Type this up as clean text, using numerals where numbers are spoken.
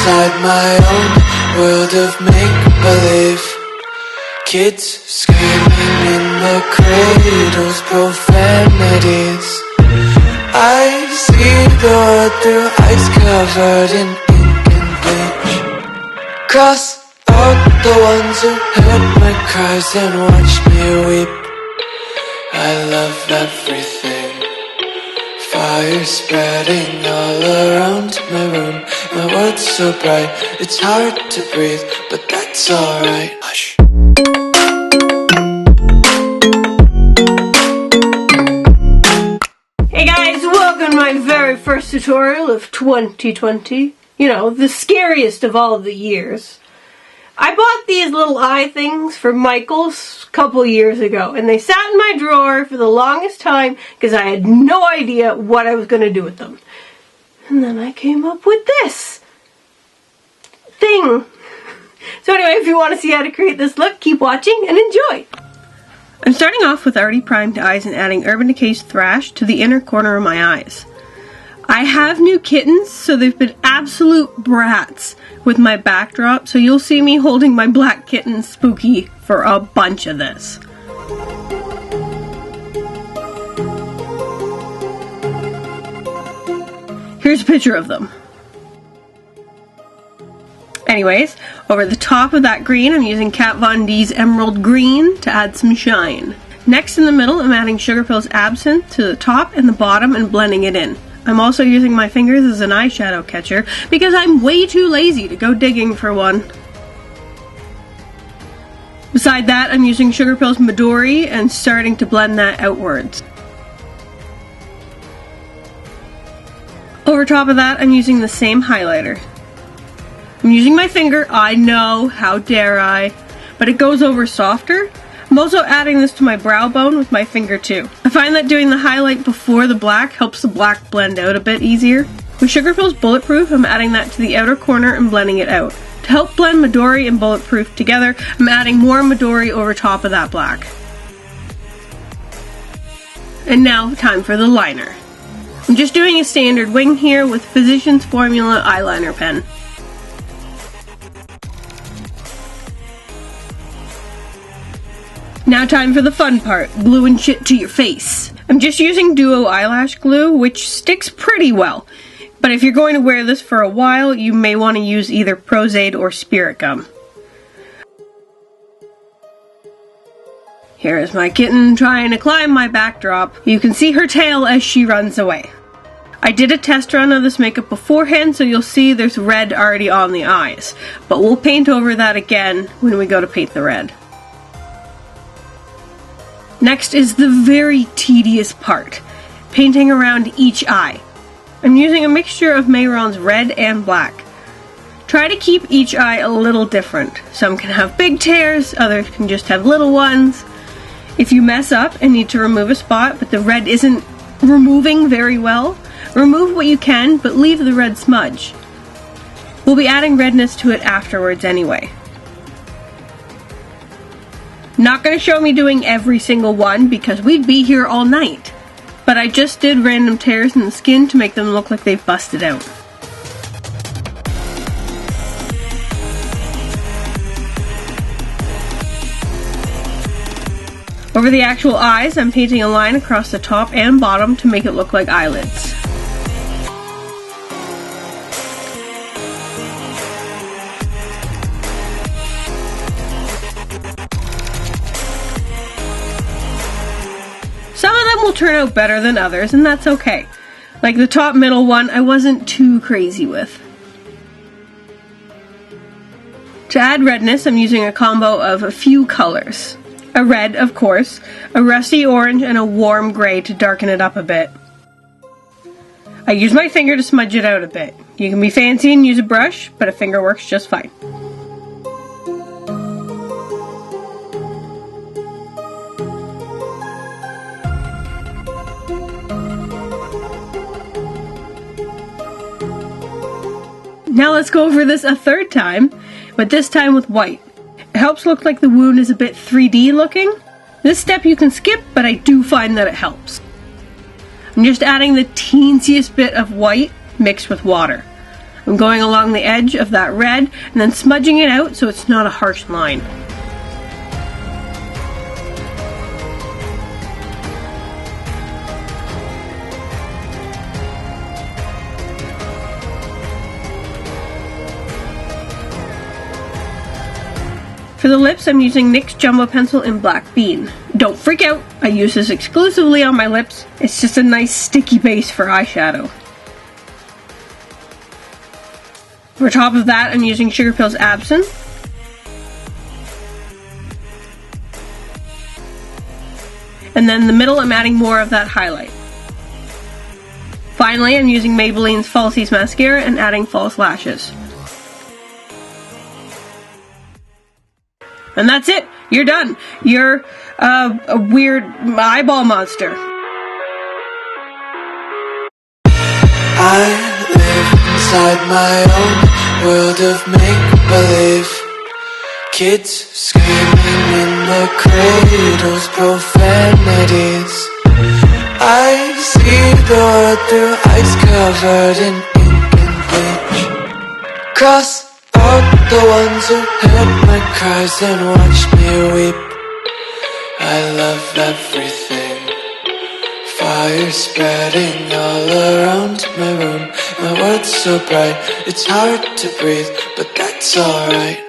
inside my own world of make-believe. Kids screaming in the cradles, profanities. I see the world through ice covered in ink and bleach. Cross out the ones who heard my cries and watched me weep. I love everything. Fire spreading all around my room. My world's so bright, it's hard to breathe, but that's alright. Hush. Hey guys, welcome to my very first tutorial of 2020. You know, the scariest of all of the years. I bought these little eye things for Michael's a couple years ago, and they sat in my drawer for the longest time because I had no idea what I was going to do with them. And then I came up with this thing. So anyway, if you want to see how to create this look, keep watching and enjoy. I'm starting off with already primed eyes and adding Urban Decay's Thrash to the inner corner of my eyes. I have new kittens, so they've been absolute brats with my backdrop, so you'll see me holding my black kitten Spooky for a bunch of this. Here's a picture of them. Anyways, over the top of that green, I'm using Kat Von D's Emerald Green to add some shine. Next in the middle, I'm adding Sugarpill's Absinthe to the top and the bottom and blending it in. I'm also using my fingers as an eyeshadow catcher because I'm way too lazy to go digging for one. Beside that, I'm using Sugarpill's Midori and starting to blend that outwards. Over top of that, I'm using the same highlighter. I'm using my finger, I know, how dare I, but it goes over softer. I'm also adding this to my brow bone with my finger too. I find that doing the highlight before the black helps the black blend out a bit easier. With Sugarpill's Bulletproof, I'm adding that to the outer corner and blending it out. To help blend Midori and Bulletproof together, I'm adding more Midori over top of that black. And now, time for the liner. I'm just doing a standard wing here with Physicians Formula eyeliner pen. Now time for the fun part, gluing shit to your face. I'm just using Duo Eyelash Glue, which sticks pretty well. But if you're going to wear this for a while, you may want to use either Prozaid or Spirit Gum. Here is my kitten trying to climb my backdrop. You can see her tail as she runs away. I did a test run of this makeup beforehand, so you'll see there's red already on the eyes. But we'll paint over that again when we go to paint the red. Next is the very tedious part, painting around each eye. I'm using a mixture of Mehron's red and black. Try to keep each eye a little different. Some can have big tears, others can just have little ones. If you mess up and need to remove a spot, but the red isn't removing very well, remove what you can, but leave the red smudge. We'll be adding redness to it afterwards anyway. Not going to show me doing every single one because we'd be here all night. But I just did random tears in the skin to make them look like they've busted out. Over the actual eyes, I'm painting a line across the top and bottom to make it look like eyelids. Some of them will turn out better than others, and that's okay. Like the top middle one, I wasn't too crazy with. To add redness, I'm using a combo of a few colors. A red, of course, a rusty orange, and a warm gray to darken it up a bit. I use my finger to smudge it out a bit. You can be fancy and use a brush, but a finger works just fine. Now let's go over this a third time, but this time with white. It helps look like the wound is a bit 3D looking. This step you can skip, but I do find that it helps. I'm just adding the teensiest bit of white mixed with water. I'm going along the edge of that red and then smudging it out so it's not a harsh line. For the lips, I'm using NYX Jumbo Pencil in Black Bean. Don't freak out, I use this exclusively on my lips. It's just a nice sticky base for eyeshadow. For top of that, I'm using Sugarpill's Absinthe. And then in the middle, I'm adding more of that highlight. Finally, I'm using Maybelline's Falsies Mascara and adding false lashes. And that's it. You're done. You're a weird eyeball monster. I live inside my own world of make-believe. Kids screaming in the cradles, profanities. I see the world through ice covered in ink and bleach. Cross out the ones who heard my cries and watched me weep. I love everything. Fire spreading all around my room. My world's so bright, it's hard to breathe, but that's alright.